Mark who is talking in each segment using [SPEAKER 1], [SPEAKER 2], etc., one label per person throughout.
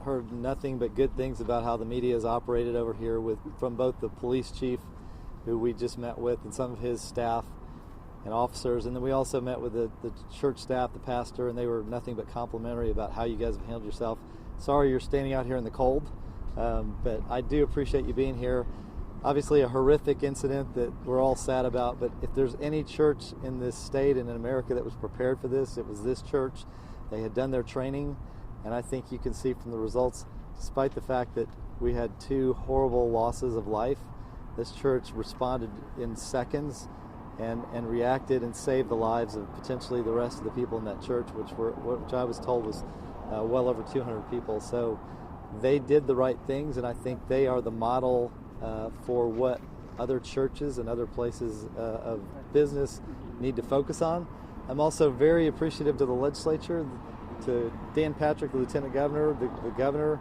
[SPEAKER 1] heard nothing but good things about how the media is operated over here from both the police chief, who we just met with, and some of his staff and officers. And then we also met with the church staff, the pastor, and they were nothing but complimentary about how you guys have handled yourself. Sorry you're standing out here in the cold, but I do appreciate you being here. Obviously a horrific incident that we're all sad about, but if there's any church in this state and in America that was prepared for this, it was this church. They had done their training, and I think you can see from the results, despite the fact that we had 2 horrible losses of life, this church responded in seconds and reacted and saved the lives of potentially the rest of the people in that church, which I was told was well over 200 people. So they did the right things, and I think they are the model for what other churches and other places of business need to focus on. I'm also very appreciative to the legislature, to Dan Patrick, the Lieutenant Governor, the Governor,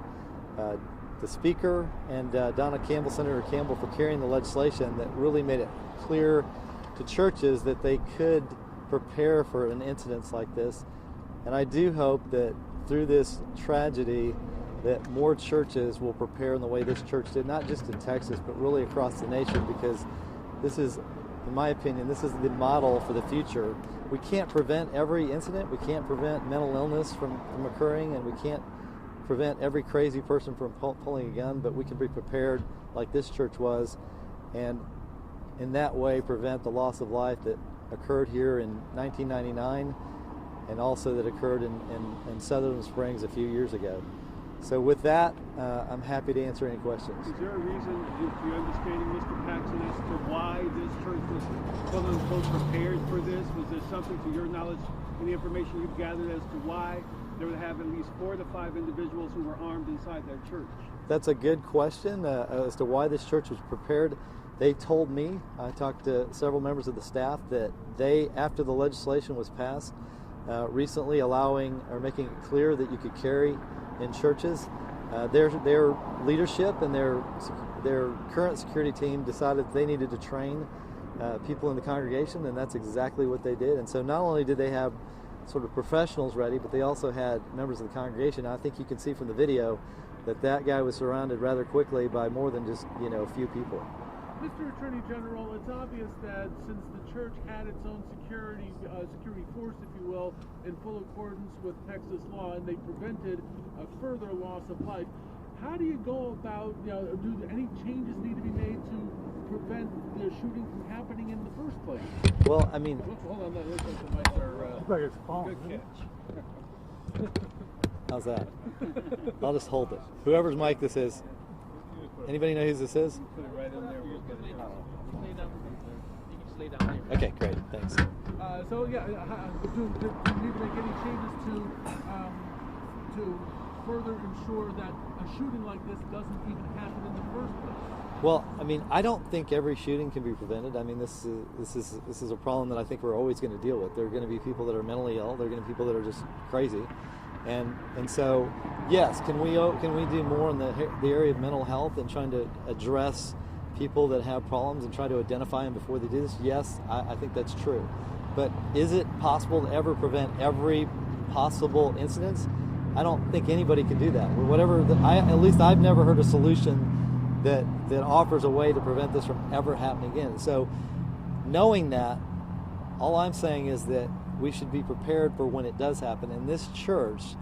[SPEAKER 1] the Speaker, and Donna Campbell, Senator Campbell, for carrying the legislation that really made it clear to churches that they could prepare for an incident like this. And I do hope that through this tragedy that more churches will prepare in the way this church did, not just in Texas, but really across the nation, because this is, in my opinion, this is the model for the future. We can't prevent every incident, we can't prevent mental illness from occurring, and we can't prevent every crazy person from pulling a gun, but we can be prepared like this church was, and in that way prevent the loss of life that occurred here in 1999 and also that occurred in Sutherland Springs a few years ago. So with that, I'm happy to answer any questions.
[SPEAKER 2] Is there a reason, if you're understanding, Mr. Paxton, as to why this church was quote-unquote prepared for this? Was there something, to your knowledge, any information you've gathered as to why they would have at least 4 to 5 individuals who were armed inside their church?
[SPEAKER 1] That's a good question as to why this church was prepared. They told me, I talked to several members of the staff, that they, after the legislation was passed, recently allowing or making it clear that you could carry in churches, their leadership and their current security team decided they needed to train people in the congregation, and that's exactly what they did. And so not only did they have sort of professionals ready, but they also had members of the congregation. I think you can see from the video that guy was surrounded rather quickly by more than just a few people.
[SPEAKER 2] Mr. Attorney General, it's obvious that since the church had its own security force, if you will, in full accordance with Texas law, and they prevented a further loss of life, how do you go about, do any changes need to be made to prevent the shooting from happening in the first place?
[SPEAKER 1] Well, I mean...
[SPEAKER 2] Hold on, looks like the mics are... Good catch.
[SPEAKER 1] How's that? I'll just hold it. Whoever's mic this is. Anybody know who this is?
[SPEAKER 2] Put it right in there. We'll get it.
[SPEAKER 3] You can just lay down there.
[SPEAKER 1] Okay, great. Thanks.
[SPEAKER 2] Do you need to make any changes to further ensure that a shooting like this doesn't even happen in the first place?
[SPEAKER 1] Well, I mean, I don't think every shooting can be prevented. I mean, this is a problem that I think we're always going to deal with. There are going to be people that are mentally ill. There are going to be people that are just crazy. And so, yes, can we do more in the area of mental health and trying to address people that have problems and try to identify them before they do this? Yes, I think that's true. But is it possible to ever prevent every possible incident? I don't think anybody can do that. At least I've never heard a solution that offers a way to prevent this from ever happening again. So, knowing that, all I'm saying is that we should be prepared for when it does happen, and this church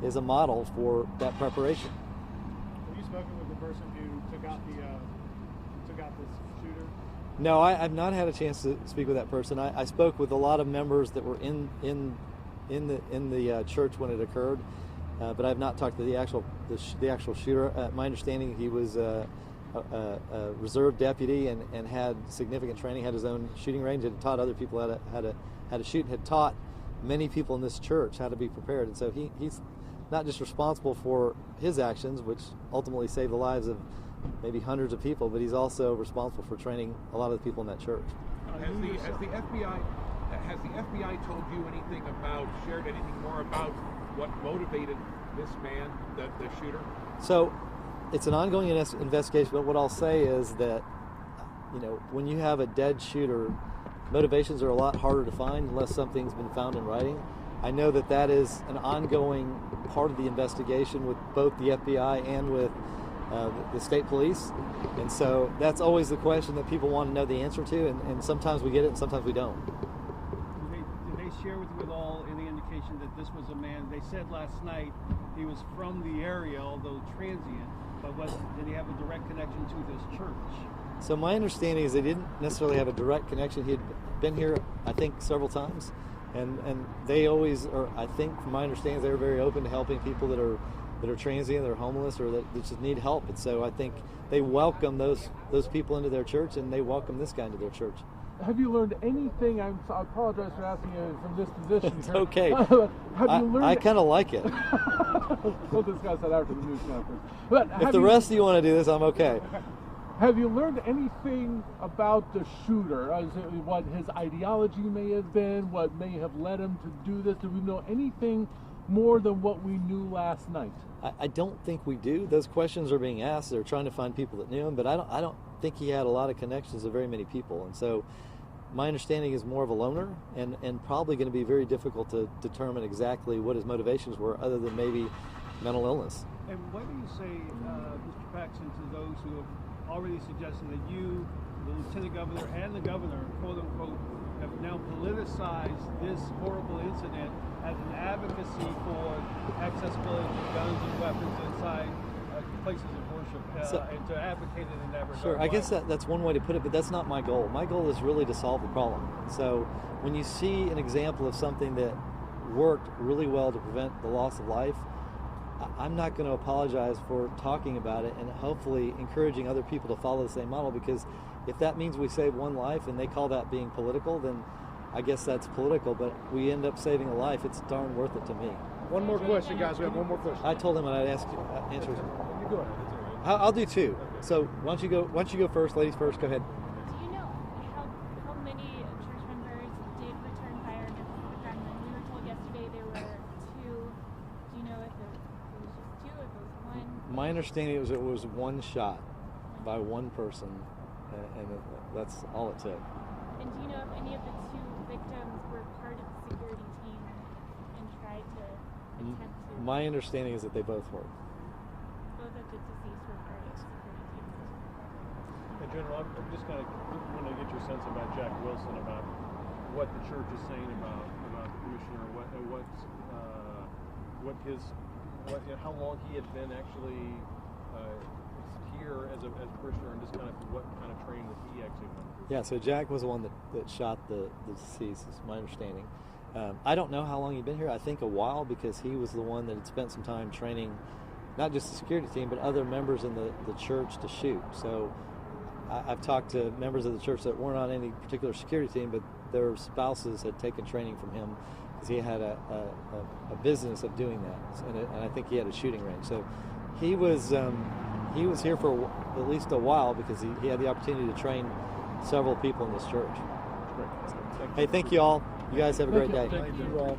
[SPEAKER 1] is a model for that preparation.
[SPEAKER 2] Have you spoken with the person who took out this shooter?
[SPEAKER 1] No, I've not had a chance to speak with that person. I spoke with a lot of members that were in the church when it occurred, but I've not talked to the actual shooter. My understanding, he was a reserve deputy and had significant training, had his own shooting range, had taught other people how to shoot, and had taught many people in this church how to be prepared. And so he's not just responsible for his actions, which ultimately saved the lives of maybe hundreds of people, but he's also responsible for training a lot of the people in that church.
[SPEAKER 4] Has the FBI told you anything about, shared anything more about what motivated this man, the shooter?
[SPEAKER 1] So it's an ongoing investigation, but what I'll say is that, when you have a dead shooter, motivations are a lot harder to find unless something's been found in writing. I know that that is an ongoing part of the investigation with both the FBI and with the state police. And so that's always the question that people want to know the answer to, and sometimes we get it and sometimes we don't.
[SPEAKER 5] Did they share with you at all any indication that this was a man? They said last night he was from the area, although transient, but did he have a direct connection to this church?
[SPEAKER 1] So my understanding is they didn't necessarily have a direct connection. He had been here, I think, several times, and they always, or I think from my understanding, they're very open to helping people that are transient, that are homeless, or that just need help. And so I think they welcome those people into their church, and they welcome this guy into their church.
[SPEAKER 2] Have you learned anything? I apologize for asking you from this position.
[SPEAKER 1] It's okay.
[SPEAKER 2] Have you learned?
[SPEAKER 1] I kind of like it.
[SPEAKER 2] We'll discuss that after the news conference. But
[SPEAKER 1] if the rest of you want to do this, I'm okay.
[SPEAKER 2] Have you learned anything about the shooter? What his ideology may have been? What may have led him to do this? Do we know anything more than what we knew last night?
[SPEAKER 1] I don't think we do. Those questions are being asked. They're trying to find people that knew him, but I don't think he had a lot of connections to very many people. And so my understanding is more of a loner, and probably going to be very difficult to determine exactly what his motivations were, other than maybe mental illness.
[SPEAKER 5] And what do you say, Mr. Paxton, to those who have already suggested that you, the lieutenant governor, and the governor, quote unquote, have now politicized this horrible incident as an advocacy for accessibility of guns and weapons inside places of worship, and to advocate it in that regard?
[SPEAKER 1] Sure, I guess that's one way to put it, but that's not my goal. My goal is really to solve the problem. So when you see an example of something that worked really well to prevent the loss of life, I'm not going to apologize for talking about it and hopefully encouraging other people to follow the same model, because if that means we save one life and they call that being political, then I guess that's political, but we end up saving a life. It's darn worth it to me.
[SPEAKER 6] One more question, guys. We have one more question.
[SPEAKER 1] I told him I'd answer.
[SPEAKER 6] You go ahead.
[SPEAKER 1] I'll do two. So why don't you go first, ladies first. Go ahead.
[SPEAKER 7] Do you know how many church members did return fire against the gunman? We were told yesterday there were 2. Do you know if it was just 2, if it was 1?
[SPEAKER 1] My understanding it was one shot by one person, and that's all it took.
[SPEAKER 7] And do you know if any of the 2 victims were part of the security team and tried to attempt to?
[SPEAKER 1] My understanding is that they both were.
[SPEAKER 7] Both of the deceased were part of the security team.
[SPEAKER 8] Hey, General, I'm just kind of want to get your sense about Jack Wilson, about what the church is saying about the commissioner, how long he had been actually here as a parishioner, and just kind of what kind of training that he actually went through.
[SPEAKER 1] Yeah, so Jack was the one that shot the deceased, is my understanding. I don't know how long he'd been here. I think a while, because he was the one that had spent some time training not just the security team, but other members in the church to shoot. So I've talked to members of the church that weren't on any particular security team, but their spouses had taken training from him, because he had a business of doing that, and I think he had a shooting range. So he was here for at least a while, because he had the opportunity to train several people in this church. Hey, thank you all. You guys have a great day.
[SPEAKER 2] Thank you all.